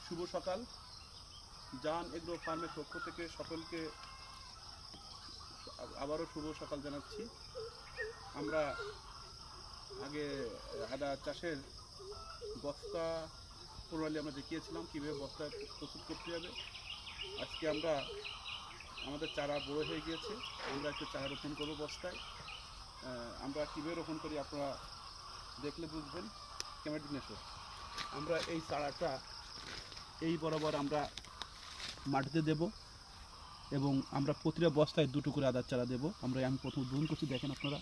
শুভ সকাল। জান এগ্রো ফার্মের পক্ষ থেকে সকলকে আবারও শুভ সকাল জানাচ্ছি। আমরা আগে আদা চাষের বস্তা প্রণালী আমরা দেখিয়েছিলাম কীভাবে বস্তা প্রস্তুত করতে হবে। আজকে আমরা আমাদের চারা বড় হয়ে গিয়েছে, আমরা একটু চারা রোপণ করবো বস্তায়। আমরা কীভাবে রোপণ করি আপনারা দেখলে বুঝবেন। ক্যামেরাটি নেশো। আমরা এই চারাটা এই বরাবর আমরা মাটিতে দেব এবং আমরা প্রতিটা বস্তায় দুটো করে আদার চারা দেব। আমি প্রথম বুন করছি, দেখেন আপনারা।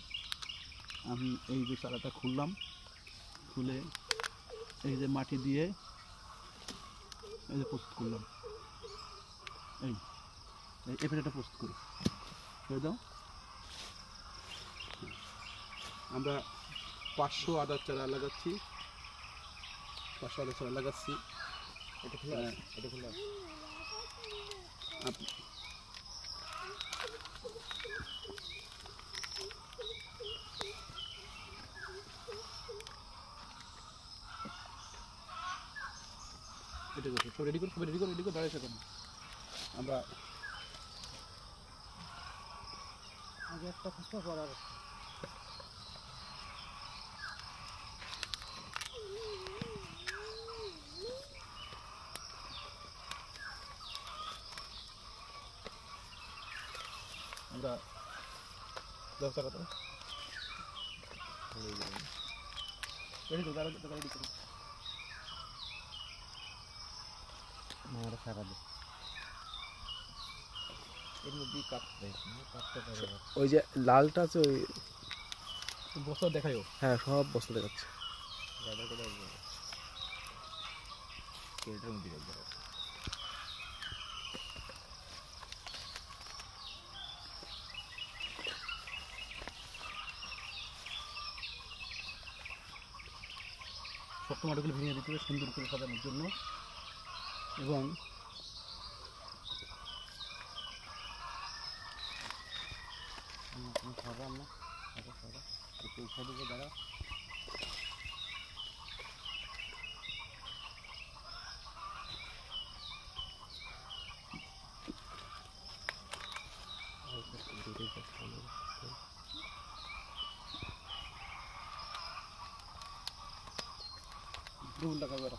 আমি এই যে চারাটা খুললাম, খুলে এই যে মাটি দিয়ে এই যে প্রস্তুত করলাম, এই পেটাটা প্রস্তুত করি করে দাও। আমরা 500 আদার চারা লাগাচ্ছি, 500 আদার চারা লাগাচ্ছি। এটা খোলা, এটা খোলা। এটা করছি, সব রেডি করে দাঁড়িয়ে থাকুন। আমরা আগে একটা খুঁজতে করার আমরা ব্যবস্থা করতে রেডি করি। আমার সারা দিই এর মধ্যে কাটতে পারে। ওই যে লালটা আছে ওই বস্তা দেখাইও। হ্যাঁ, সব বস্তা দেখাচ্ছে। গাদা করে কেটের মধ্যে রাখবে। শক্ত মাটিগুলো ভেঙে দিতে হবে সুন্দর করে সাজানোর জন্য। এবং খাবার না একটু উঠে দিকে দাঁড়া। দুগুণ টাকা বেড়া